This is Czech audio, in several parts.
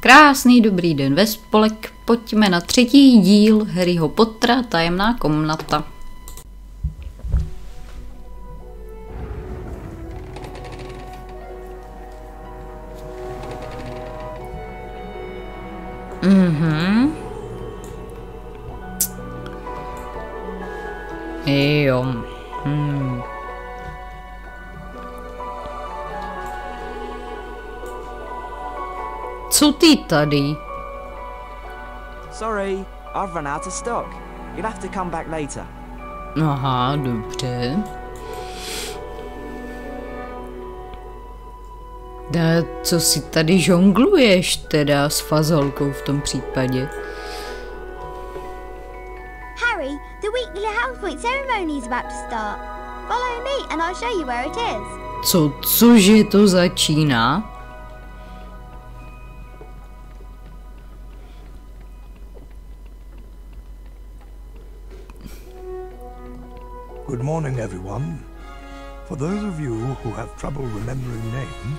Krásný dobrý den ve spolek, pojďme na třetí díl Harryho Pottera Tajemná komnata. Jo. Co ty tady? Sorry, I've run out of stock. You'll have to come back later. Aha, dobře. Co si tady žongluješ teda s fazolkou v tom případě? Harry, the weekly house point ceremony is about to start. Follow me and I'll show you where it is. Cože to začíná? Good morning, everyone. For those of you who have trouble remembering names,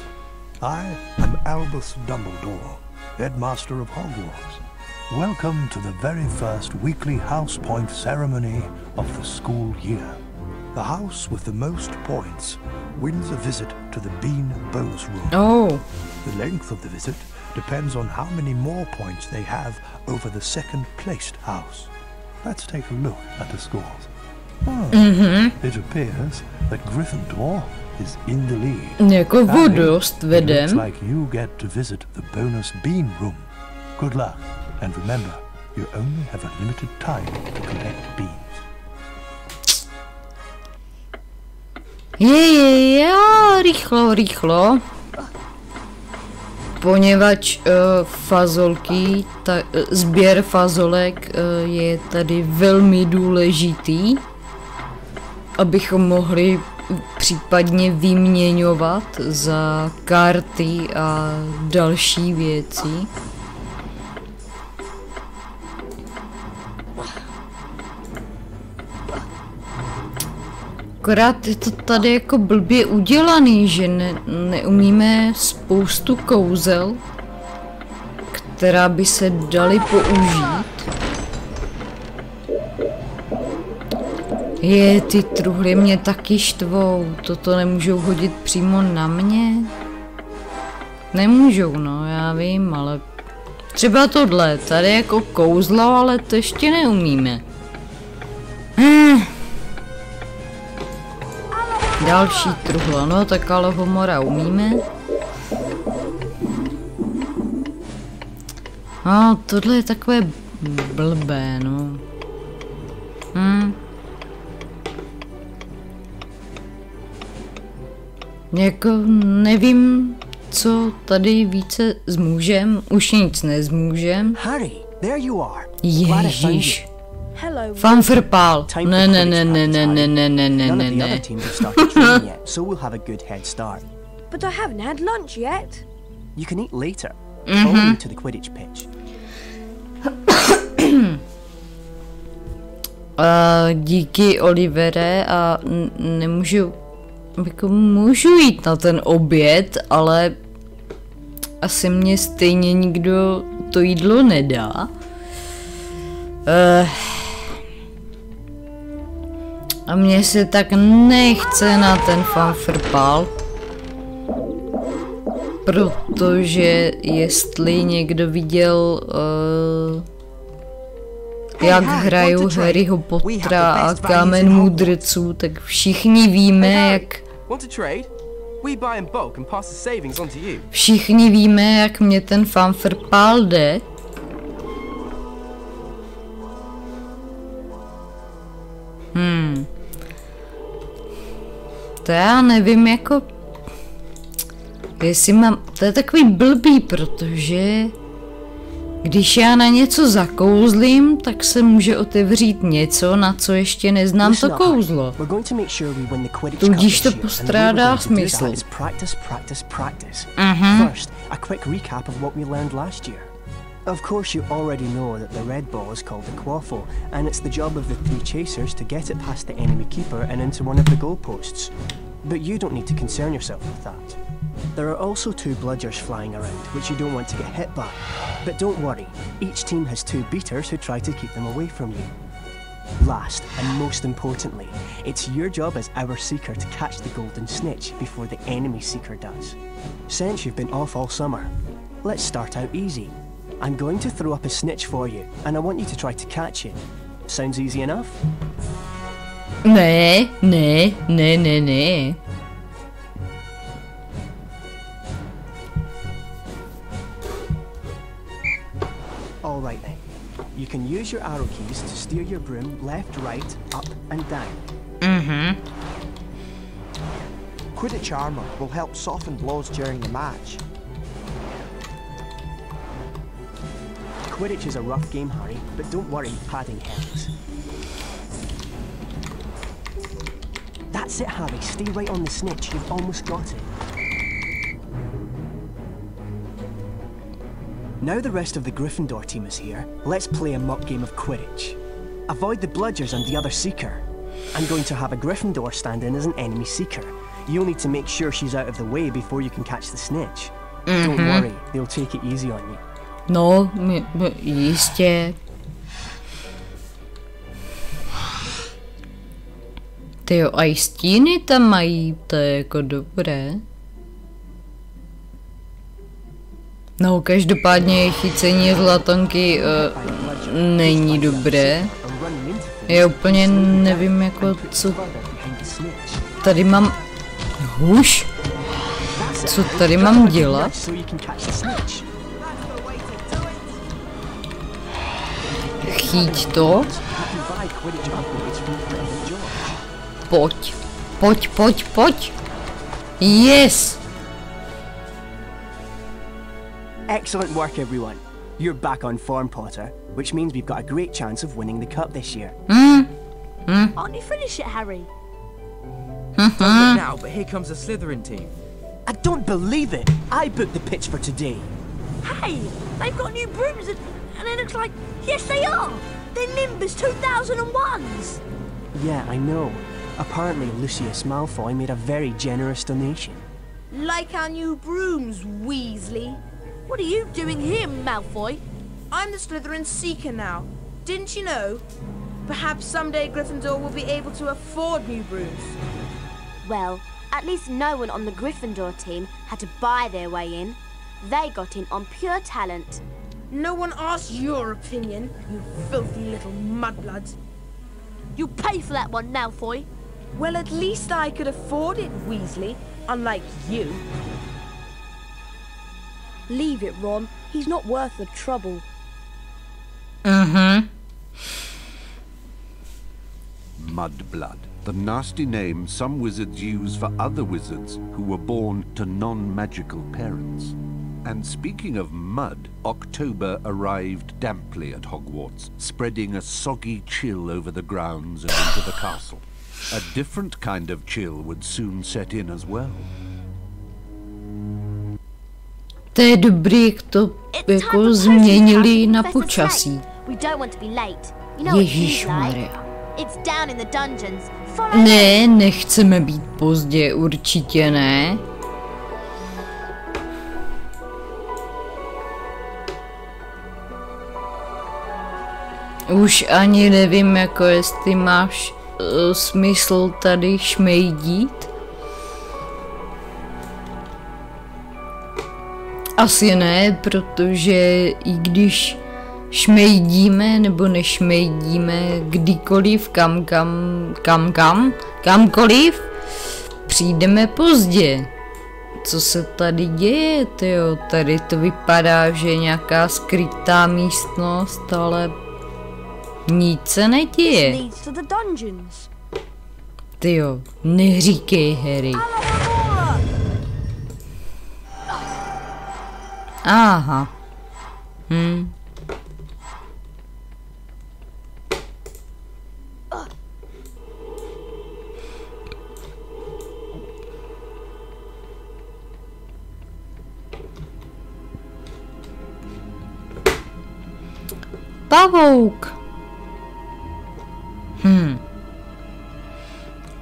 I am Albus Dumbledore, headmaster of Hogwarts. Welcome to the very first weekly house point ceremony of the school year. The house with the most points wins a visit to the Bean Bows room. Oh. The length of the visit depends on how many more points they have over the second-placed house. Let's take a look at the scores. It appears that Gryffindor is in the lead. Jako vodost It vedem. looks like you get to visit the bonus bean room. Good luck, and remember, you only have a limited time to collect beans. Rychlo. Poněvadž fazolky, sběr fazolek je tady velmi důležitý, abychom mohli případně vyměňovat za karty a další věci. Akorát je to tady jako blbě udělaný, že neumíme spoustu kouzel, která by se daly použít. Ty truhly mě taky štvou, toto nemůžou hodit přímo na mě? Nemůžou, no, já vím, ale třeba tohle, tady jako kouzlo, ale to ještě neumíme. Další truhla, no tak ale homora umíme. No, tohle je takové blbé, no. Jako nevím, co tady více zmůžem, už nic nezmůžem. Harry, there you are. Ježíš. Hello. Fanfrpál. Time Ne. None of the other teams have started training yet, so we'll have a good head start. But I haven't had lunch yet. You can eat later. Follow me to the Quidditch pitch. Díky, Olivere, a nemůžu, jako můžu jít na ten oběd, ale asi mě stejně nikdo to jídlo nedá. A mně se tak nechce na ten fanfrpál, protože jestli někdo viděl, jak hraju Harryho Pottera a Kámen mudrců, tak všichni víme, jak mě ten fanfrpál jde. To já nevím, jako jestli mám, to je takový blbý, protože když já na něco zakouzlím, tak se může otevřít něco, na co ještě neznám to kouzlo. Tudíž to postrádá smysl. Of course, you already know that the red ball is called the quaffle, and it's the job of the three chasers to get it past the enemy keeper and into one of the goalposts. But you don't need to concern yourself with that. There are also 2 bludgers flying around, which you don't want to get hit by. But don't worry, each team has 2 beaters who try to keep them away from you. Last, and most importantly, it's your job as our seeker to catch the golden snitch before the enemy seeker does. Since you've been off all summer, let's start out easy. I'm going to throw up a snitch for you, and I want you to try to catch it. Sounds easy enough? Ne. All right then. You can use your arrow keys to steer your broom left, right, up and down. Quidditch armor will help soften blows during the match. Quidditch is a rough game, Harry, but don't worry, padding helps. That's it, Harry. Stay right on the snitch. You've almost got it. Now the rest of the Gryffindor team is here, let's play a mock game of Quidditch. Avoid the bludgers and the other seeker. I'm going to have a Gryffindor stand in as an enemy seeker. You'll need to make sure she's out of the way before you can catch the snitch. Don't worry, they'll take it easy on you. No, jistě. Tyjo, a i stíny tam mají, to je jako dobré. No, každopádně chycení zlatonky není dobré. Já úplně nevím, jako co... Tady mám... Huš? Co tady mám dělat? Chyť to. Pojď. Pojď. Yes! Excellent work, everyone. You're back on form, Potter, which means we've got a great chance of winning the cup this year. Aren't you finished yet, Harry? Don't look now, but here comes the Slytherin team. I don't believe it! I booked the pitch for today. Hey, they've got new brooms and it looks like... Yes, they are! They're Nimbus 2001s! Yeah, I know. Apparently Lucius Malfoy made a very generous donation. Like our new brooms, Weasley. What are you doing here, Malfoy? I'm the Slytherin Seeker now. Didn't you know? Perhaps someday Gryffindor will be able to afford new brooms. Well, at least no one on the Gryffindor team had to buy their way in. They got in on pure talent. No one asked your opinion, you filthy little mudbloods. You pay for that one, Malfoy. Well, at least I could afford it, Weasley, unlike you. Leave it, Ron. He's not worth the trouble. Mudblood, the nasty name some wizards use for other wizards who were born to non-magical parents. And speaking of mud, October arrived damply at Hogwarts, spreading a soggy chill over the grounds and into the castle. A different kind of chill would soon set in as well. To je dobrý, jak to jako změnili na počasí. Ježišmarja. Ne, nechceme být pozdě, určitě ne. Už ani nevím, jako jestli máš smysl tady šmejdít. Asi ne, protože i když šmejdíme nebo nešmejdíme kdykoliv kamkoliv, přijdeme pozdě. Co se tady děje, tyjo? Tady to vypadá, že je nějaká skrytá místnost, ale nic se neděje. Tyjo, neříkej, Harry. Aha. Pavouk.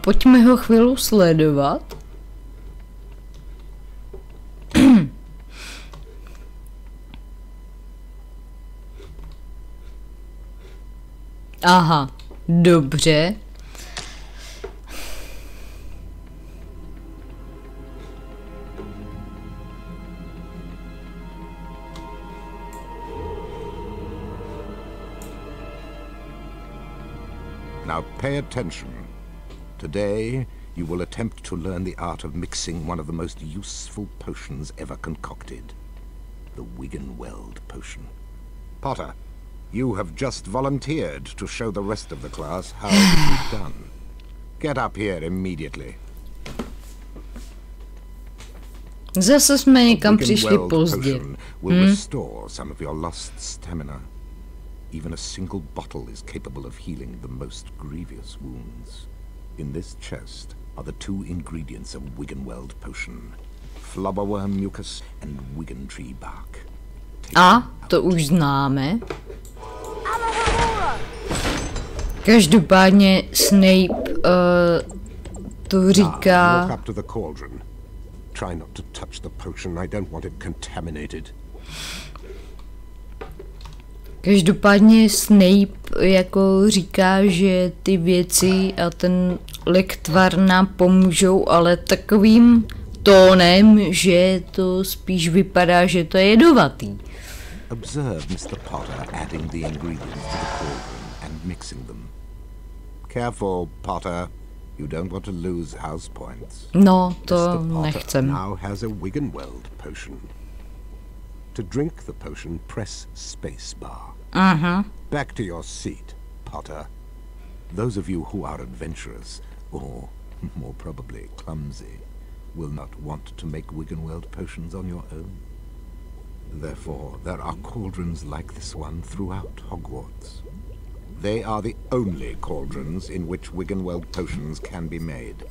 Pojďme ho chvíli sledovat. Aha, dobře. Now pay attention. Today, you will attempt to learn the art of mixing one of the most useful potions ever concocted. The Wiggenweld potion. Potter, you have just volunteered to show the rest of the class how it is done. Get up here immediately. Zase jsme někam přišli pozdě. Will restore some of your lost stamina. Even a single bottle is capable of healing the most grievous wounds. In this chest are the 2 ingredients of Wiggenweld potion. Flubberworm mucus and Wiggentree bark. A, to už známe. Každopádně Snape to říká... Walk up to the cauldron. Try not to touch the potion. I don't want it contaminated. Každopádně Snape jako říká, že ty věci a ten lektvar nám pomůžou, ale takovým tónem, že to spíš vypadá, že to je jedovatý. Observe Mr. Potter adding the ingredients to the cauldron and mixing them. Careful, Potter. You don't want to lose house points. No, to Mr. Potter nechcem. now has a Wiggenweld potion. To drink the potion, press spacebar. Back to your seat, Potter. Those of you who are adventurous, or more probably clumsy, will not want to make Wiggenweld potions on your own. Therefore, there are cauldrons like this one throughout Hogwarts. They are the only cauldrons in which Wiggenweld potions can be made,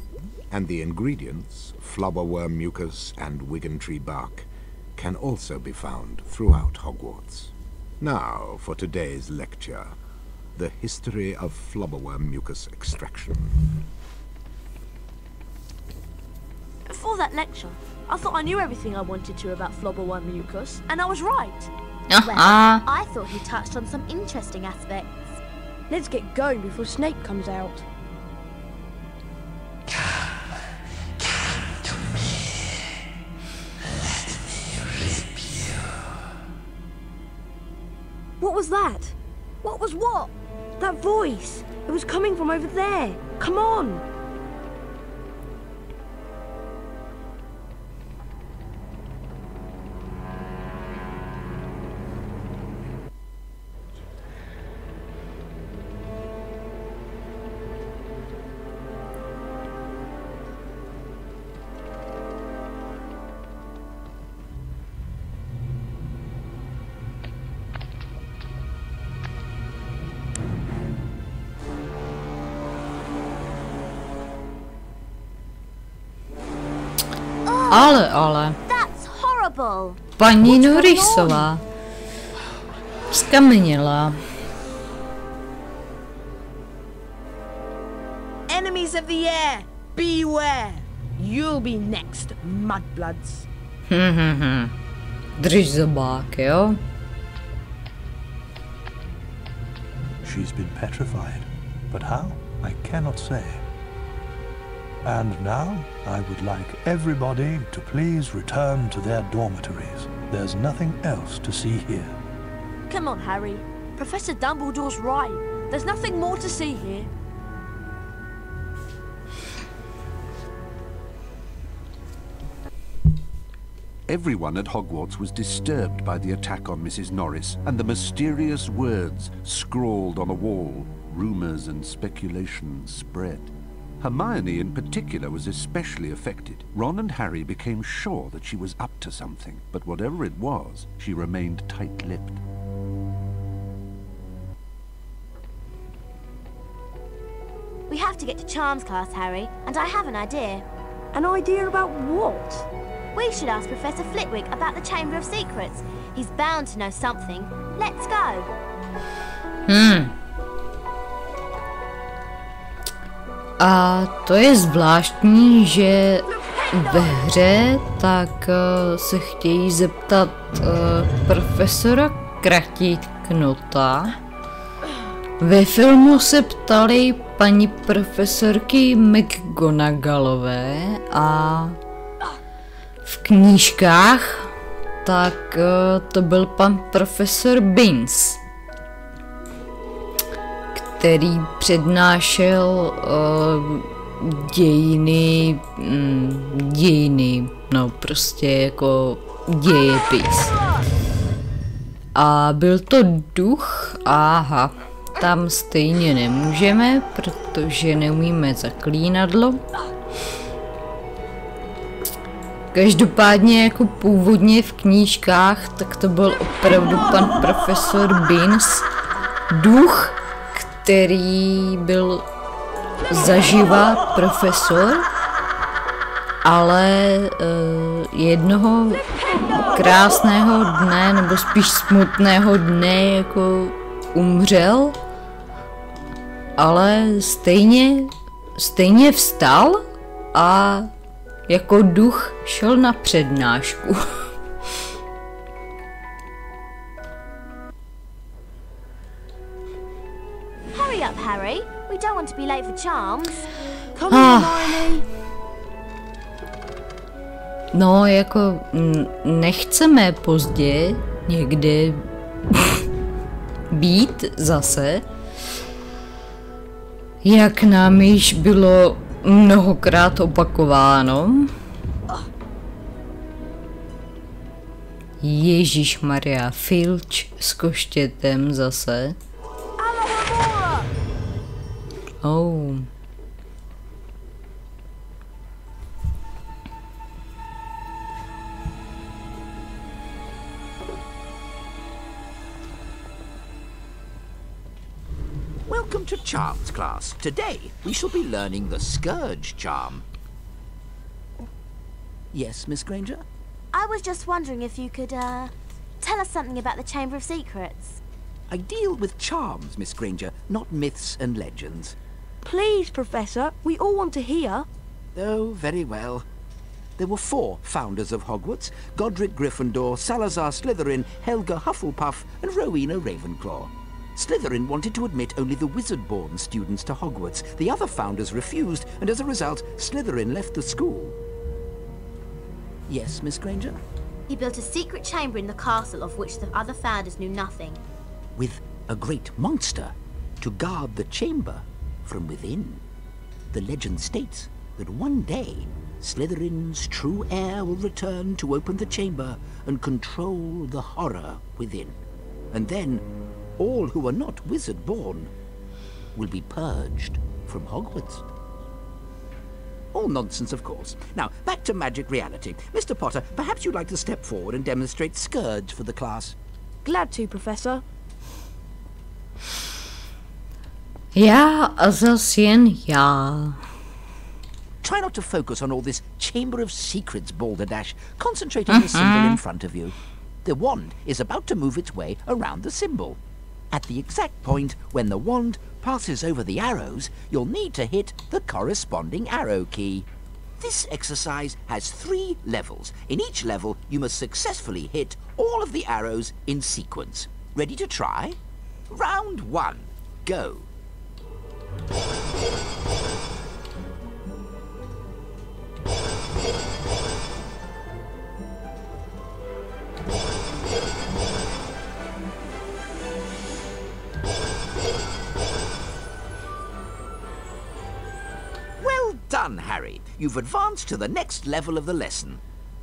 and the ingredients, flubberworm mucus and Wiggentree bark, can also be found throughout Hogwarts. Now, for today's lecture, the history of flubberworm mucus extraction. Before that lecture, I thought I knew everything I wanted to about flubberworm mucus, and I was right. Well, I thought he touched on some interesting aspects. Let's get going before Snape comes out. What was that? What was what? That voice. It was coming from over there. Come on. Ale. That's horrible. Paní Norrisová skameněla. Enemies of the air, beware. You'll be next, mudbloods. Drž zobák, jo? She's been petrified, but how? I cannot say. And now, I would like everybody to please return to their dormitories. There's nothing else to see here. Come on, Harry. Professor Dumbledore's right. There's nothing more to see here. Everyone at Hogwarts was disturbed by the attack on Mrs. Norris and the mysterious words scrawled on the wall. Rumours and speculations spread. Hermione in particular was especially affected. Ron and Harry became sure that she was up to something, but whatever it was, she remained tight-lipped. We have to get to charms class, Harry, and I have an idea. An idea about what? We should ask Professor Flitwick about the Chamber of Secrets. He's bound to know something. Let's go. A to je zvláštní, že ve hře tak se chtějí zeptat profesora Kratiknota, Ve filmu se ptali paní profesorky McGonagallové a v knížkách tak to byl pan profesor Binns, který přednášel dějiny, no prostě jako dějepis. A byl to duch, aha, tam stejně nemůžeme, protože neumíme zaklínadlo. Každopádně jako původně v knížkách, tak to byl opravdu pan profesor Binns, duch, který byl zaživa profesor, ale jednoho krásného dne, nebo spíš smutného dne, jako umřel, ale stejně vstal a jako duch šel na přednášku. Hurry up, Harry. We don't want to be late for charms. Come on, Hermione. No, jako nechceme pozdě někde být zase, jak nám již bylo mnohokrát opakováno. Ježišmarja, Filč s koštětem zase. Oh. Welcome to Charms class. Today we shall be learning the Scourge charm. Yes, Miss Granger? I was just wondering if you could, tell us something about the Chamber of Secrets. I deal with charms, Miss Granger, not myths and legends. Please, Professor, we all want to hear. Oh, very well. There were 4 founders of Hogwarts: Godric Gryffindor, Salazar Slytherin, Helga Hufflepuff, and Rowena Ravenclaw. Slytherin wanted to admit only the wizard-born students to Hogwarts. The other founders refused, and as a result, Slytherin left the school. Yes, Miss Granger? He built a secret chamber in the castle of which the other founders knew nothing. With a great monster to guard the chamber from within. The legend states that one day, Slytherin's true heir will return to open the chamber and control the horror within. And then, all who are not wizard-born will be purged from Hogwarts. All nonsense, of course. Now, back to magic reality. Mr. Potter, perhaps you'd like to step forward and demonstrate Scourge for the class. Glad to, Professor. Já a zas jen já. Try not to focus on all this Chamber of Secrets balderdash. Concentrate on the symbol in front of you. The wand is about to move its way around the symbol. At the exact point when the wand passes over the arrows, you'll need to hit the corresponding arrow key. This exercise has 3 levels. In each level, you must successfully hit all of the arrows in sequence. Ready to try? Round 1. Go. Well done, Harry. You've advanced to the next level of the lesson.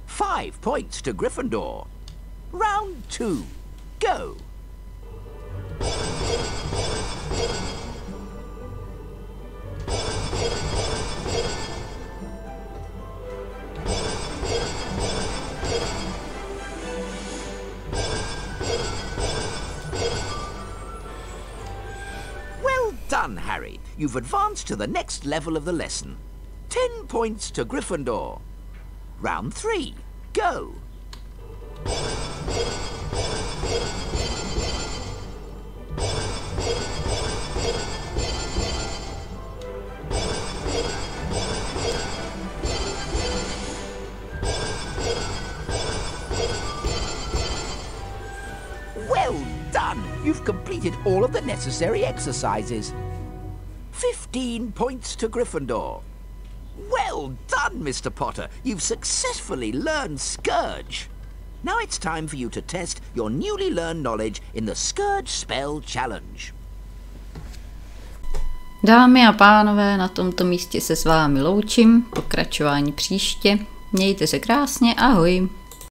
5 points to Gryffindor. Round 2. Go. Well done, Harry. You've advanced to the next level of the lesson. 10 points to Gryffindor. Round 3. Go. Well done! You've completed all of the necessary exercises. 15 points to Gryffindor. Well done, Mr. Potter. You've successfully learned Scourge. Now it's time for you to test your newly learned knowledge in the Scourge Spell Challenge. Dámy a pánové, na tomto místě se s vámi loučím. Pokračování příště. Mějte se krásně, ahoj.